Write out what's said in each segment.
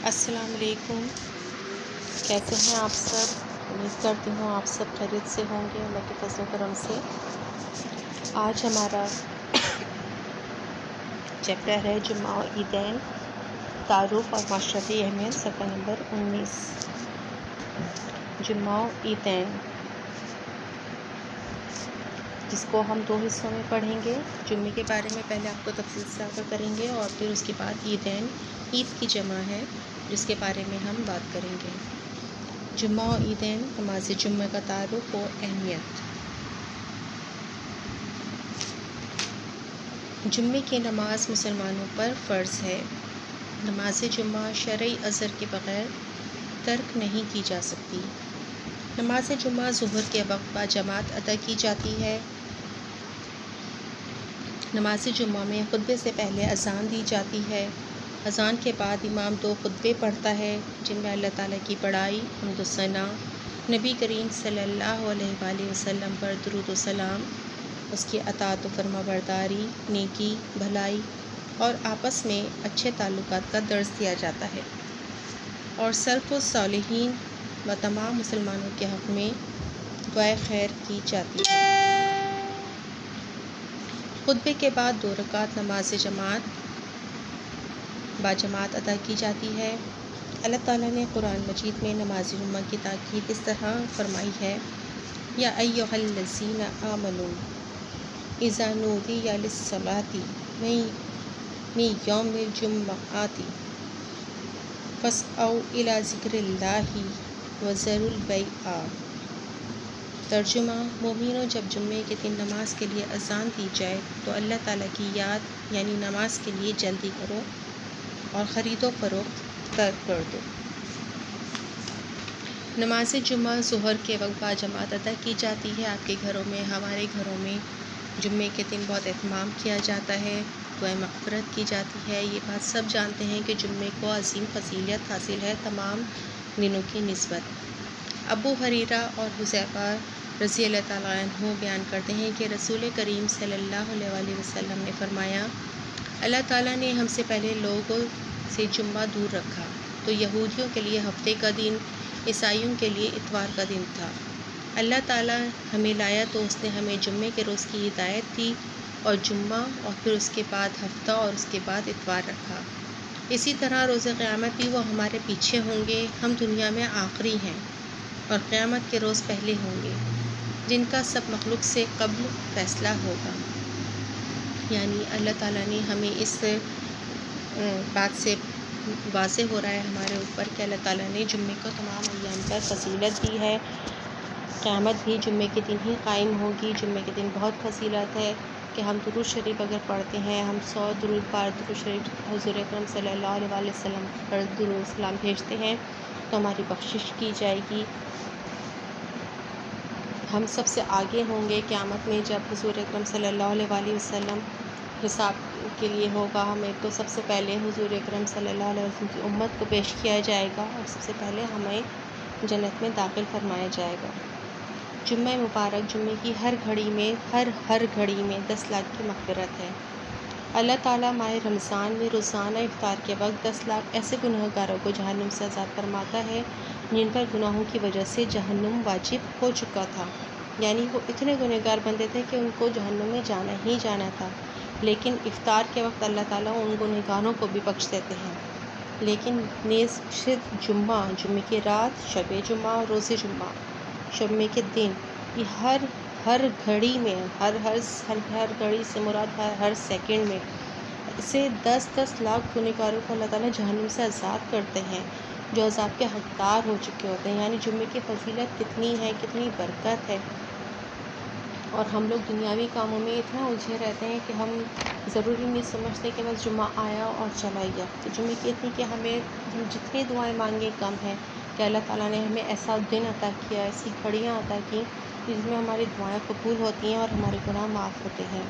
السلام علیکم، کیسے ہیں آپ سب؟ امید کرتی ہوں آپ سب خیریت سے ہوں گے اللہ کے فضل و کرم سے۔ آج ہمارا چیپٹر ہے جمعہ و عیدین، تعارف اور معاشرتی اہمیت، صفحہ نمبر 19۔ جمعہ و عیدین، جس کو ہم 2 حصوں میں پڑھیں گے۔ جمعے کے بارے میں پہلے آپ کو تفصیل سے آگاہ کریں گے اور پھر اس کے بعد عیدین، عید کی جمع ہے جس کے بارے میں ہم بات کریں گے۔ جمعہ و عیدین، نماز جمعہ کا تعارف و اہمیت۔ جمعے کی نماز مسلمانوں پر فرض ہے۔ نماز جمعہ شرعی عذر کے بغیر ترک نہیں کی جا سکتی۔ نماز جمعہ ظہر کے وقت باجماعت ادا کی جاتی ہے۔ نماز جمعہ میں خطبے سے پہلے اذان دی جاتی ہے۔ اذان کے بعد امام 2 خطبے پڑھتا ہے جن میں اللہ تعالیٰ کی بڑائی، حمد و ثنا، نبی کریم صلی اللہ علیہ وآلہ وسلم پر درود و سلام، اس کی اطاعت و فرما برداری، نیکی، بھلائی اور آپس میں اچھے تعلقات کا درس دیا جاتا ہے، اور سلف الصالحین و تمام مسلمانوں کے حق میں دعائے خیر کی جاتی ہے۔ خطبے کے بعد 2 رکعت نماز جماعت باجماعت ادا کی جاتی ہے۔ اللہ تعالیٰ نے قرآن مجید میں نماز جمعہ کی تاکید اس طرح فرمائی ہے: یا ایھا الذین آمنوا اذا نودی للصلاۃ من یوم الجمعۃ فاسعوا الی ذکر اللہ وذروا البیع۔ ترجمہ: مومنوں، جب جمعے کے دن نماز کے لیے اذان دی جائے تو اللہ تعالیٰ کی یاد یعنی نماز کے لیے جلدی کرو اور خرید و فروخت ترک کر دو۔ نماز جمعہ ظہر کے وقت باجماعت ادا کی جاتی ہے۔ آپ کے گھروں میں، ہمارے گھروں میں جمعے کے دن بہت اہتمام کیا جاتا ہے، دعائے مغفرت کی جاتی ہے۔ یہ بات سب جانتے ہیں کہ جمعے کو عظیم فضیلت حاصل ہے تمام دنوں کی نسبت۔ ابو ہریرہ اور حذیفہ رضی اللہ تعالیٰ عنہ بیان کرتے ہیں کہ رسول کریم صلی اللہ علیہ وآلہ وسلم نے فرمایا: اللہ تعالیٰ نے ہم سے پہلے لوگوں سے جمعہ دور رکھا تو یہودیوں کے لیے ہفتے کا دن، عیسائیوں کے لیے اتوار کا دن تھا۔ اللہ تعالیٰ ہمیں لایا تو اس نے ہمیں جمعے کے روز کی ہدایت دی اور جمعہ اور پھر اس کے بعد ہفتہ اور اس کے بعد اتوار رکھا۔ اسی طرح روز قیامت بھی وہ ہمارے پیچھے ہوں گے۔ ہم دنیا میں آخری ہیں اور قیامت کے روز پہلے ہوں گے، جن کا سب مخلوق سے قبل فیصلہ ہوگا۔ یعنی اللہ تعالیٰ نے ہمیں اس بات سے واضح ہو رہا ہے ہمارے اوپر کہ اللہ تعالیٰ نے جمعے کو تمام ایام پر فضیلت دی ہے۔ قیامت بھی جمعے کے دن ہی قائم ہوگی۔ جمعے کے دن بہت فضیلت ہے کہ ہم درود شریف اگر پڑھتے ہیں، ہم 100 درود شریف حضور اکرم صلی اللہ علیہ وآلہ وسلم پر درود سلام بھیجتے ہیں تو ہماری بخشش کی جائے گی۔ ہم سب سے آگے ہوں گے قیامت میں، جب حضور اکرم صلی اللہ علیہ وآلہ وسلم حساب کے لیے ہوگا۔ ہمیں تو سب سے پہلے حضور اکرم صلی اللہ علیہ وسلم کی امت کو پیش کیا جائے گا اور سب سے پہلے ہمیں جنت میں داخل فرمایا جائے گا۔ جمعہ مبارک، جمعے کی ہر گھڑی میں 10 لاکھ کی مغفرت ہے۔ اللہ تعالیٰ ماہ رمضان میں روزانہ افطار کے وقت 10 لاکھ ایسے گنہگاروں کو جہنم سے آزاد فرماتا ہے جن پر گناہوں کی وجہ سے جہنم واجب ہو چکا تھا، یعنی وہ اتنے گنہگار بندے تھے کہ ان کو جہنم میں جانا ہی جانا تھا، لیکن افطار کے وقت اللہ تعالیٰ ان گنہگاروں کو بھی بخش دیتے ہیں۔ لیکن نیز صرف جمعہ، جمعے کی رات، شب جمعہ، روز جمعہ، جمعے کے دن، یہ ہر گھڑی میں، ہر گھڑی سے مراد ہر سیکنڈ میں سے 10 لاکھ گنہگاروں کو اللہ تعالیٰ جہنم سے آزاد کرتے ہیں جو عذاب کے حقدار ہو چکے ہوتے ہیں۔ یعنی جمعے کی فضیلت کتنی ہے، کتنی برکت ہے، اور ہم لوگ دنیاوی کاموں میں اتنا الجھے رہتے ہیں کہ ہم ضروری نہیں سمجھتے کہ بس جمعہ آیا اور چلا گیا۔ تو جمعے کی اتنی کہ ہم جتنی دعائیں مانگیں کم ہیں کہ اللہ تعالیٰ نے ہمیں ایسا دن عطا کیا، ایسی گھڑیاں عطا کی جس میں ہماری دعائیں قبول ہوتی ہیں اور ہمارے گناہ معاف ہوتے ہیں۔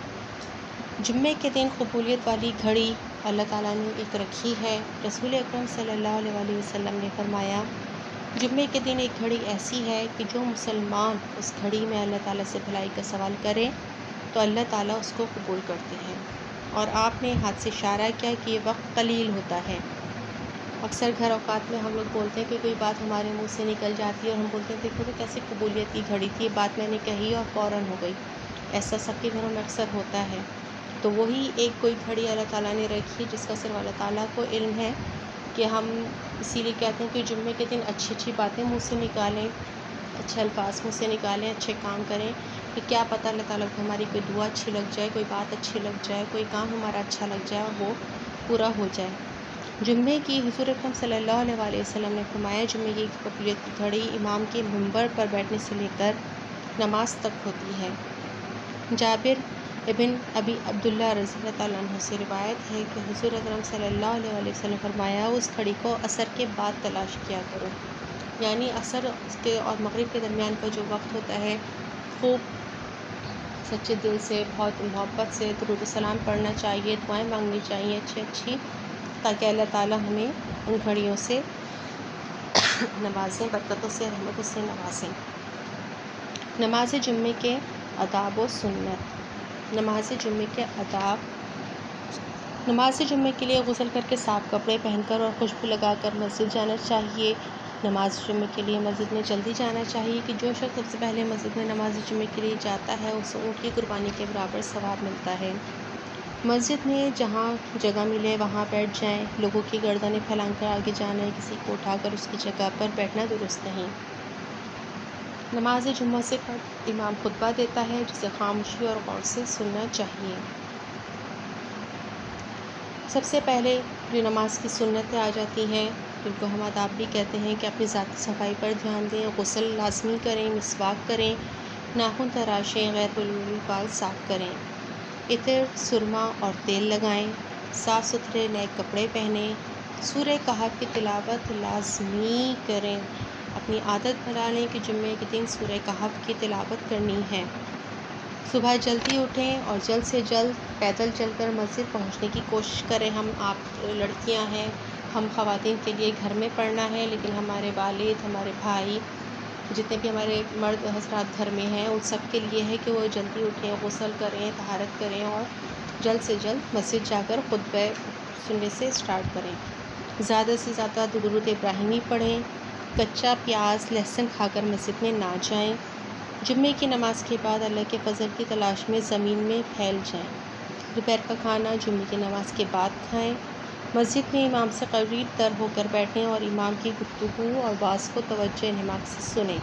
جمعے کے دن قبولیت والی گھڑی اللہ تعالیٰ نے ایک رکھی ہے۔ رسول اکرم صلی اللہ علیہ وآلہ وسلم نے فرمایا: جمعے کے دن ایک گھڑی ایسی ہے کہ جو مسلمان اس گھڑی میں اللہ تعالیٰ سے بھلائی کا سوال کرے تو اللہ تعالیٰ اس کو قبول کرتے ہیں، اور آپ نے ہاتھ سے اشارہ کیا کہ یہ وقت قلیل ہوتا ہے۔ اکثر گھر اوقات میں ہم لوگ بولتے ہیں کہ کوئی بات ہمارے منہ سے نکل جاتی ہے اور ہم بولتے ہیں دیکھو تو کیسے قبولیت کی گھڑی تھی، یہ بات میں نے کہی اور فوراً ہو گئی۔ ایسا سب کے گھروں میں اکثر ہوتا ہے۔ تو وہی ایک کوئی گھڑی اللہ تعالیٰ نے رکھی جس کا صرف اللہ تعالیٰ کو علم ہے کہ ہم اسی لیے کہتے ہیں کہ جمعے کے دن اچھی اچھی باتیں منہ سے نکالیں، اچھے الفاظ منہ سے نکالیں، اچھے کام کریں، کہ کیا پتہ اللہ تعالیٰ کو ہماری کوئی دعا اچھی لگ جائے، کوئی بات اچھی لگ جائے، کوئی کام ہمارا اچھا لگ جائے اور وہ پورا ہو جائے۔ جمعے کی حضور اکرم صلی اللہ علیہ وسلم نے فرمایا جمعے کی قبولیت کی گھڑی امام کے منبر پر بیٹھنے سے لے کر نماز تک ہوتی ہے۔ جابر ابن ابی عبداللہ رضی اللہ تعالیٰ عنہ سے روایت ہے کہ حضور اکرم صلی اللہ علیہ وسلم نے فرمایا اس گھڑی کو عصر کے بعد تلاش کیا کرو، یعنی عصر کے اور مغرب کے درمیان کا جو وقت ہوتا ہے، خوب سچے دل سے بہت محبت سے درود و سلام پڑھنا چاہیے، دعائیں مانگنی چاہیے اچھی تاکہ اللہ تعالیٰ ہمیں ان گھڑیوں سے نوازیں، برکتوں سے، رحمتوں سے نوازیں۔ نماز جمعے کے آداب و سنت۔ نماز جمعے کے آداب۔ نماز جمعے کے لیے غسل کر کے صاف کپڑے پہن کر اور خوشبو لگا کر مسجد جانا چاہیے۔ نماز جمعے کے لیے مسجد میں جلدی جانا چاہیے کہ جو شخص سب سے پہلے مسجد میں نماز جمعے کے لیے جاتا ہے اسے اونٹ کی قربانی کے برابر ثواب ملتا ہے۔ مسجد میں جہاں جگہ ملے وہاں بیٹھ جائیں، لوگوں کی گردنیں پھیلا کر آگے جانا ہے، کسی کو اٹھا کر اس کی جگہ پر بیٹھنا درست نہیں۔ نماز جمعہ سے قبل امام خطبہ دیتا ہے جسے خاموشی اور غور سے سننا چاہیے۔ سب سے پہلے جو نماز کی سنتیں آ جاتی ہیں جن کو ہم آداب بھی کہتے ہیں کہ اپنی ذاتی صفائی پر دھیان دیں، غسل لازمی کریں، مسواک کریں، ناخن تراشیں، غیر ضروری بال صاف کریں، عطر، سرما اور تیل لگائیں، صاف ستھرے نئے کپڑے پہنیں، سورہ کہف کی تلاوت لازمی کریں۔ اپنی عادت بنا لیں کہ جمعے کے دن سورہ کہف کی تلاوت کرنی ہے۔ صبح جلدی اٹھیں اور جلد سے جلد پیدل چل کر مسجد پہنچنے کی کوشش کریں۔ آپ لڑکیاں ہیں، ہم خواتین کے لیے گھر میں پڑھنا ہے، لیکن ہمارے والد، ہمارے بھائی، جتنے بھی ہمارے مرد حضرات گھر میں ہیں ان سب کے لیے ہے کہ وہ جلدی اٹھیں، غسل کریں، طہارت کریں اور جلد سے جلد مسجد جا کر خطبہ سننے سے اسٹارٹ کریں۔ زیادہ سے زیادہ درود ابراہیمی پڑھیں، کچا پیاز لہسن کھا کر مسجد میں نہ جائیں۔ جمعے کی نماز کے بعد اللہ کے فضل کی تلاش میں زمین میں پھیل جائیں۔ دوپہر کا کھانا جمعے کی نماز کے بعد کھائیں۔ مسجد میں امام سے قریب تر ہو کر بیٹھیں اور امام کی گفتگو اور واعظ کو توجہ انہماک سے سنیں۔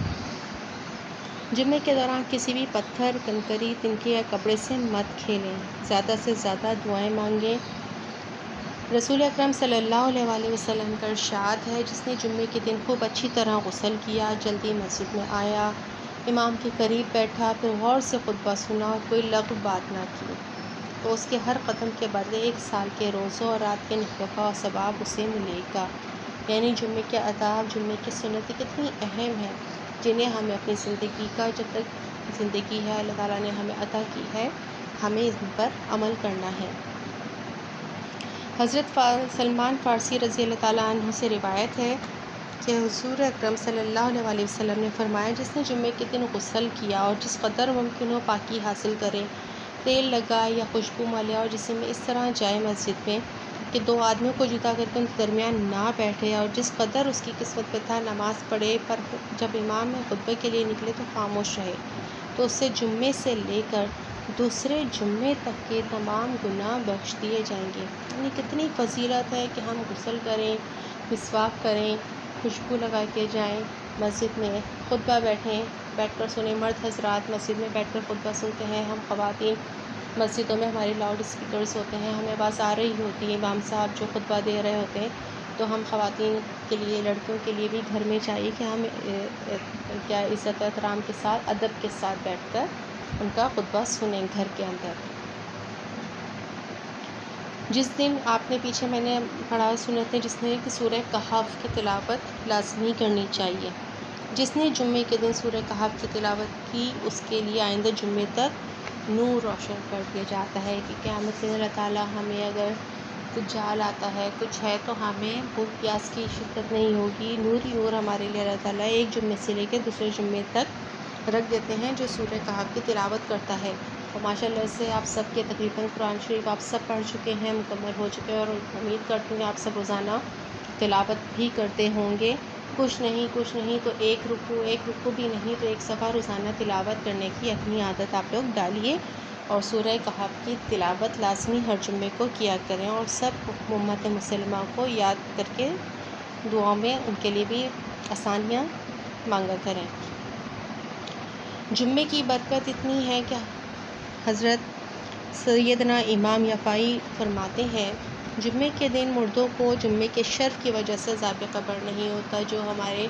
جمعے کے دوران کسی بھی پتھر، کنکری، تنکے یا کپڑے سے مت کھیلیں۔ زیادہ سے زیادہ دعائیں مانگیں۔ رسول اکرم صلی اللہ علیہ وسلم کا ارشاد ہے جس نے جمعے کے دن خوب اچھی طرح غسل کیا، جلدی مسجد میں آیا، امام کے قریب بیٹھا، پھر غور سے خطبہ سنا اور کوئی لغو بات نہ کی، تو اس کے ہر قدم کے بدلے 1 سال کے روزوں اور رات کے نفل و ثواب اسے ملے گا۔ یعنی جمعے کے آداب، جمعے کی سنتیں کتنی اہم ہیں جنہیں ہمیں اپنی زندگی کا جب تک زندگی ہے اللہ تعالیٰ نے ہمیں عطا کی ہے ہمیں ان پر عمل کرنا ہے۔ حضرت سلمان فارسی رضی اللہ تعالیٰ عنہ سے روایت ہے کہ حضور اکرم صلی اللہ علیہ وسلم نے فرمایا جس نے جمعے کے دن غسل کیا اور جس قدر ممکن ہو پاکی حاصل کرے، تیل لگائے یا خوشبو ملے اور جسم میں اس طرح جائے مسجد میں کہ 2 آدمیوں کو جدا کر کے ان کے درمیان نہ بیٹھے اور جس قدر اس کی قسمت پہ تھا نماز پڑھے، پر جب امام خطبے کے لیے نکلے تو خاموش رہے، تو اس سے جمعے سے لے کر دوسرے جمعے تک کے تمام گناہ بخش دیے جائیں گے۔ یعنی کتنی فضیلت ہے کہ ہم غسل کریں، مسواک کریں، خوشبو لگا کے جائیں مسجد میں، خطبہ بیٹھ کر سنیں۔ مرد حضرات مسجد میں بیٹھ کر خطبہ سنتے ہیں، ہم خواتین مسجدوں میں ہمارے لاؤڈ اسپیکرز ہوتے ہیں، ہمیں آواز آ رہی ہوتی ہے امام صاحب جو خطبہ دے رہے ہوتے ہیں، تو ہم خواتین کے لیے، لڑکیوں کے لیے بھی گھر میں چاہیے کہ ہم کیا عزت و احترام کے ساتھ، ادب کے ساتھ بیٹھ کر ان کا خطبہ سنیں گھر کے اندر۔ جس دن آپ نے پیچھے میں نے پڑھا سنتیں جس نے کہ سورہ کہف کی تلاوت لازمی کرنی چاہیے۔ جس نے جمعے کے دن سورہ کہف کی تلاوت کی اس کے لیے آئندہ جمعے تک نور روشن کر دیا جاتا ہے کہ قیامت میں اللہ تعالیٰ ہمیں اگر کچھ جال آتا ہے، کچھ ہے تو ہمیں بھوک پیاس کی شدت نہیں ہوگی، نور ہی نور ہمارے لیے اللہ تعالیٰ ایک جمعے سے لے کے دوسرے جمعے تک رکھ دیتے ہیں جو سورہ کہف کی تلاوت کرتا ہے۔ تو ماشاء اللہ سے آپ سب کے تقریباً قرآن شریف آپ سب پڑھ چکے ہیں، مکمل ہو چکے ہیں، اور امید کرتی ہوں آپ سب روزانہ تلاوت بھی کرتے ہوں گے، کچھ نہیں تو ایک رکوع بھی نہیں تو ایک صفحہ روزانہ تلاوت کرنے کی اپنی عادت آپ لوگ ڈالیے، اور سورہ کہف کی تلاوت لازمی ہر جمعے کو کیا کریں، اور سب امت مسلمہ کو یاد کر کے دعاؤں میں ان کے لیے بھی آسانیاں مانگا کریں۔ جمعے کی برکت اتنی ہے کہ حضرت سیدنا امام یافعی فرماتے ہیں، جمعے کے دن مردوں کو جمعے کے شرف کی وجہ سے عذاب قبر نہیں ہوتا۔ جو ہمارے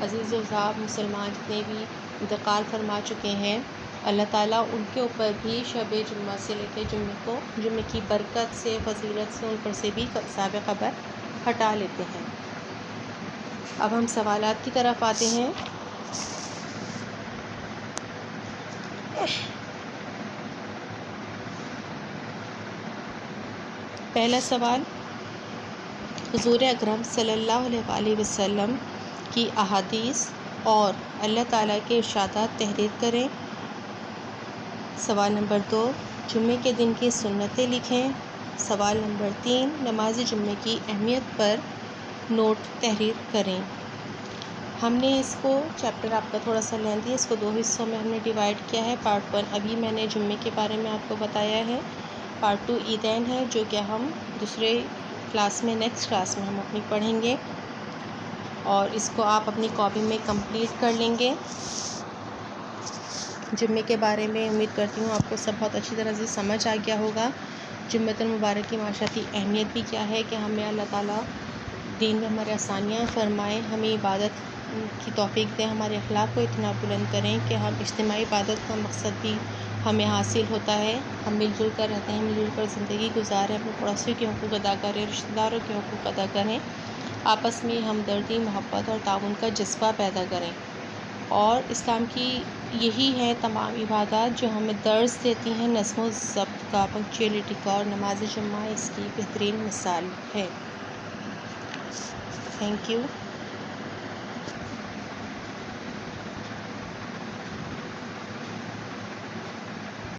عزیز و صاحب مسلمان جتنے بھی انتقال فرما چکے ہیں، اللہ تعالیٰ ان کے اوپر بھی شب جمعہ سے لے کے جمعے کی برکت سے، فضیلت سے ان پر سے بھی عذاب قبر ہٹا لیتے ہیں۔ اب ہم سوالات کی طرف آتے ہیں۔ پہلا سوال، حضور اکرم صلی اللہ علیہ وآلہ وسلم کی احادیث اور اللہ تعالیٰ کے ارشادات تحریر کریں۔ سوال نمبر 2، جمعے کے دن کی سنتیں لکھیں۔ سوال نمبر 3، نماز جمعے کی اہمیت پر نوٹ تحریر کریں۔ ہم نے اس کو چیپٹر آپ کا تھوڑا سا لینتھی ہے، اس کو 2 حصوں میں ہم نے ڈیوائڈ کیا ہے۔ پارٹ 1 ابھی میں نے جمعے کے بارے میں آپ کو بتایا ہے، پارٹ 2 عیدین ہے جو کہ ہم دوسرے کلاس میں، نیکسٹ کلاس میں ہم اپنی پڑھیں گے، اور اس کو آپ اپنی کاپی میں کمپلیٹ کر لیں گے۔ جمعے کے بارے میں امید کرتی ہوں آپ کو سب بہت اچھی طرح سے سمجھ آ گیا ہوگا۔ جمعۃ المبارک کی معاشرتی اہمیت بھی کیا ہے کہ ہمیں اللہ تعالیٰ دین میں ہمارے آسانیاں فرمائیں، ہمیں عبادت کی توفیق دیں، ہمارے اخلاق کو اتنا بلند کریں کہ ہم اجتماعی عبادت کا مقصد بھی ہمیں حاصل ہوتا ہے، ہم مل جل کر رہتے ہیں، مل جل کر زندگی گزاریں، اپنے پڑوسیوں کے حقوق ادا کریں، رشتہ داروں کے حقوق ادا کریں، آپس میں ہمدردی، محبت اور تعاون کا جذبہ پیدا کریں، اور اسلام کی یہی ہے تمام عبادات جو ہمیں درس دیتی ہیں نظم و ضبط کا، پنکچوئلٹی کا، اور نماز جمعہ اس کی بہترین مثال ہے۔ Thank you.